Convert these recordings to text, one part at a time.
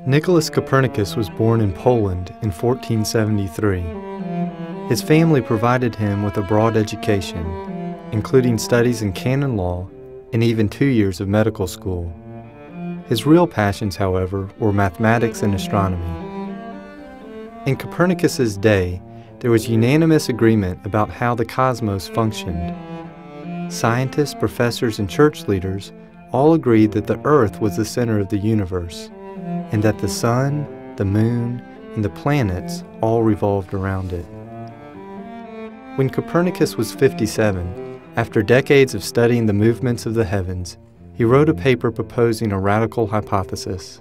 Nicholas Copernicus was born in Poland in 1473. His family provided him with a broad education, including studies in canon law and even 2 years of medical school. His real passions, however, were mathematics and astronomy. In Copernicus's day, there was unanimous agreement about how the cosmos functioned. Scientists, professors, and church leaders all agreed that the Earth was the center of the universe, and that the sun, the moon, and the planets all revolved around it. When Copernicus was 57, after decades of studying the movements of the heavens, he wrote a paper proposing a radical hypothesis.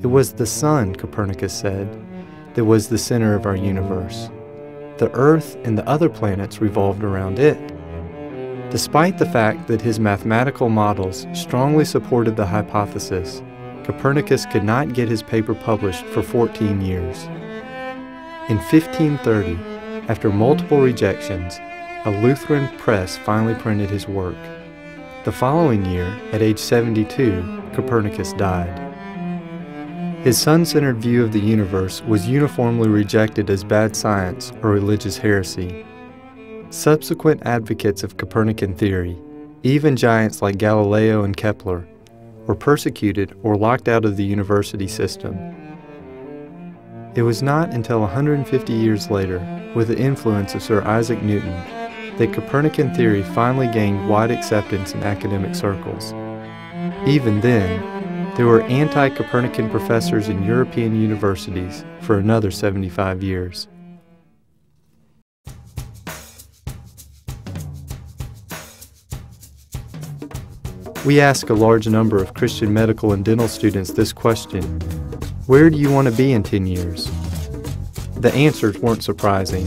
It was the sun, Copernicus said, that was the center of our universe. The Earth and the other planets revolved around it. Despite the fact that his mathematical models strongly supported the hypothesis, Copernicus could not get his paper published for 14 years. In 1530, after multiple rejections, a Lutheran press finally printed his work. The following year, at age 72, Copernicus died. His sun-centered view of the universe was uniformly rejected as bad science or religious heresy. Subsequent advocates of Copernican theory, even giants like Galileo and Kepler, were persecuted or locked out of the university system. It was not until 150 years later, with the influence of Sir Isaac Newton, that Copernican theory finally gained wide acceptance in academic circles. Even then, there were anti-Copernican professors in European universities for another 75 years. We ask a large number of Christian medical and dental students this question: where do you want to be in 10 years? The answers weren't surprising.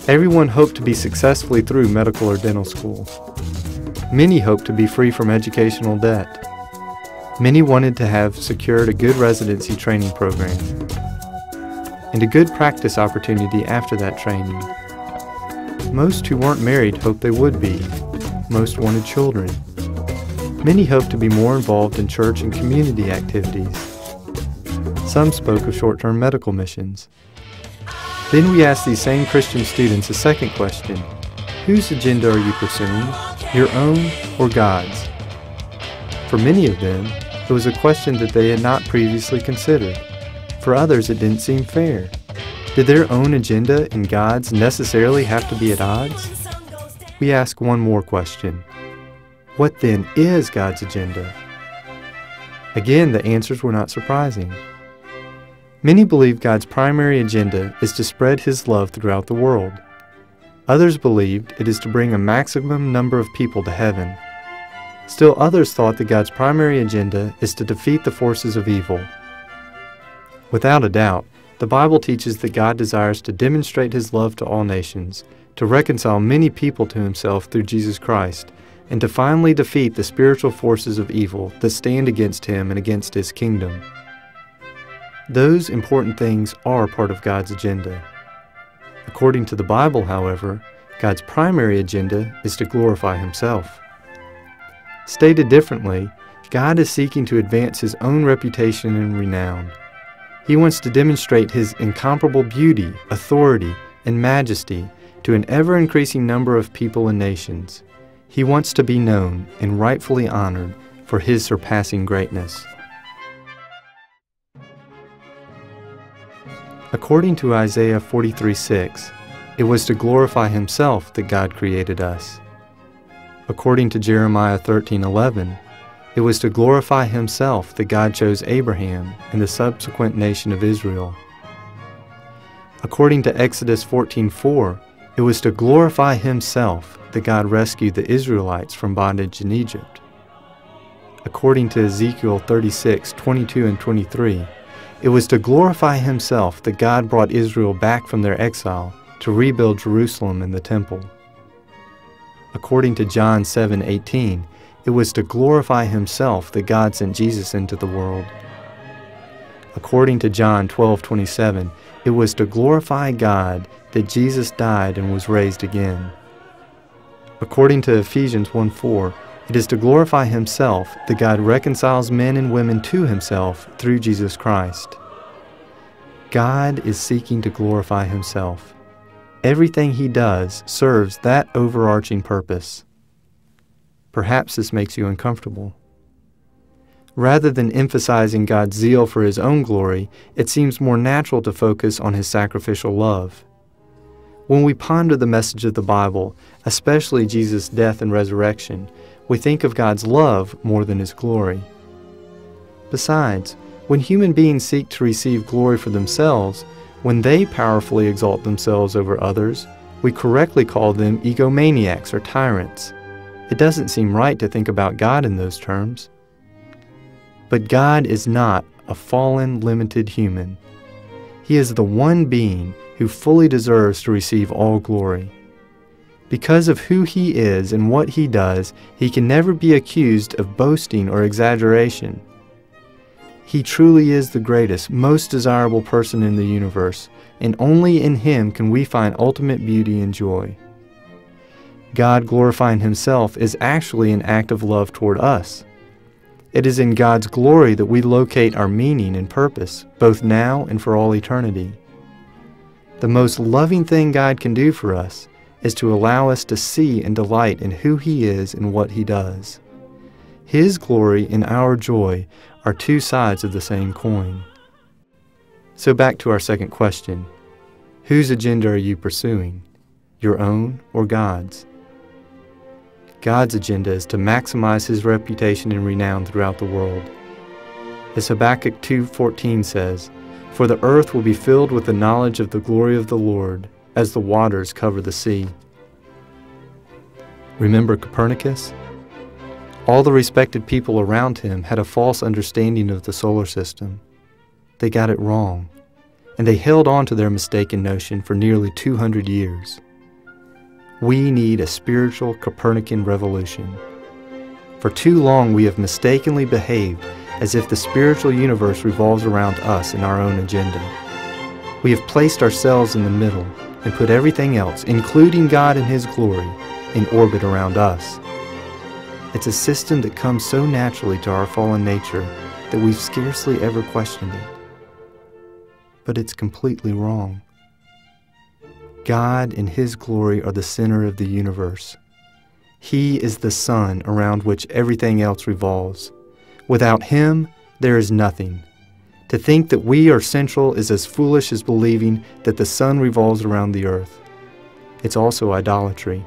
Everyone hoped to be successfully through medical or dental school. Many hoped to be free from educational debt. Many wanted to have secured a good residency training program and a good practice opportunity after that training. Most who weren't married hoped they would be. Most wanted children. Many hoped to be more involved in church and community activities. Some spoke of short-term medical missions. Then we asked these same Christian students a second question: whose agenda are you pursuing, your own or God's? For many of them, it was a question that they had not previously considered. For others, it didn't seem fair. Did their own agenda and God's necessarily have to be at odds? We ask one more question: what then is God's agenda? Again, the answers were not surprising. Many believe God's primary agenda is to spread His love throughout the world. Others believed it is to bring a maximum number of people to heaven. Still others thought that God's primary agenda is to defeat the forces of evil. Without a doubt, the Bible teaches that God desires to demonstrate His love to all nations, to reconcile many people to Himself through Jesus Christ, and to finally defeat the spiritual forces of evil that stand against Him and against His kingdom. Those important things are part of God's agenda. According to the Bible, however, God's primary agenda is to glorify Himself. Stated differently, God is seeking to advance His own reputation and renown. He wants to demonstrate His incomparable beauty, authority, and majesty to an ever-increasing number of people and nations. He wants to be known and rightfully honored for His surpassing greatness. According to Isaiah 43:6, it was to glorify Himself that God created us. According to Jeremiah 13:11, it was to glorify Himself that God chose Abraham and the subsequent nation of Israel. According to Exodus 14:4, it was to glorify Himself that God rescued the Israelites from bondage in Egypt. According to Ezekiel 36:22 and 23, it was to glorify Himself that God brought Israel back from their exile to rebuild Jerusalem and the temple. According to John 7:18, it was to glorify Himself that God sent Jesus into the world. According to John 12:27, it was to glorify God that Jesus died and was raised again. According to Ephesians 1:4, It is to glorify Himself that God reconciles men and women to Himself through Jesus Christ. God is seeking to glorify Himself. Everything He does serves that overarching purpose. Perhaps this makes you uncomfortable. Rather than emphasizing God's zeal for His own glory, it seems more natural to focus on His sacrificial love. When we ponder the message of the Bible, especially Jesus' death and resurrection, we think of God's love more than His glory. Besides, when human beings seek to receive glory for themselves, when they powerfully exalt themselves over others, we correctly call them egomaniacs or tyrants. It doesn't seem right to think about God in those terms. But God is not a fallen, limited human. He is the one being who fully deserves to receive all glory. Because of who He is and what He does, He can never be accused of boasting or exaggeration. He truly is the greatest, most desirable person in the universe, and only in Him can we find ultimate beauty and joy. God glorifying Himself is actually an act of love toward us. It is in God's glory that we locate our meaning and purpose, both now and for all eternity. The most loving thing God can do for us is to allow us to see and delight in who He is and what He does. His glory and our joy are two sides of the same coin. So back to our second question. Whose agenda are you pursuing? Your own or God's? God's agenda is to maximize His reputation and renown throughout the world. As Habakkuk 2:14 says, "For the earth will be filled with the knowledge of the glory of the Lord, as the waters cover the sea." Remember Copernicus? All the respected people around him had a false understanding of the solar system. They got it wrong, and they held on to their mistaken notion for nearly 200 years. We need a spiritual Copernican revolution. For too long we have mistakenly behaved as if the spiritual universe revolves around us and our own agenda. We have placed ourselves in the middle and put everything else, including God and His glory, in orbit around us. It's a system that comes so naturally to our fallen nature that we've scarcely ever questioned it. But it's completely wrong. God and His glory are the center of the universe. He is the sun around which everything else revolves. Without Him, there is nothing. To think that we are central is as foolish as believing that the sun revolves around the earth. It's also idolatry.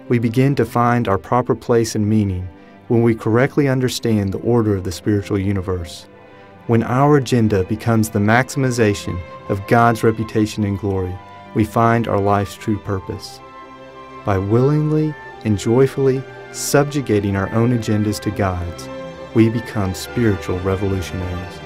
We begin to find our proper place and meaning when we correctly understand the order of the spiritual universe, when our agenda becomes the maximization of God's reputation and glory. We find our life's true purpose. By willingly and joyfully subjugating our own agendas to God's, we become spiritual revolutionaries.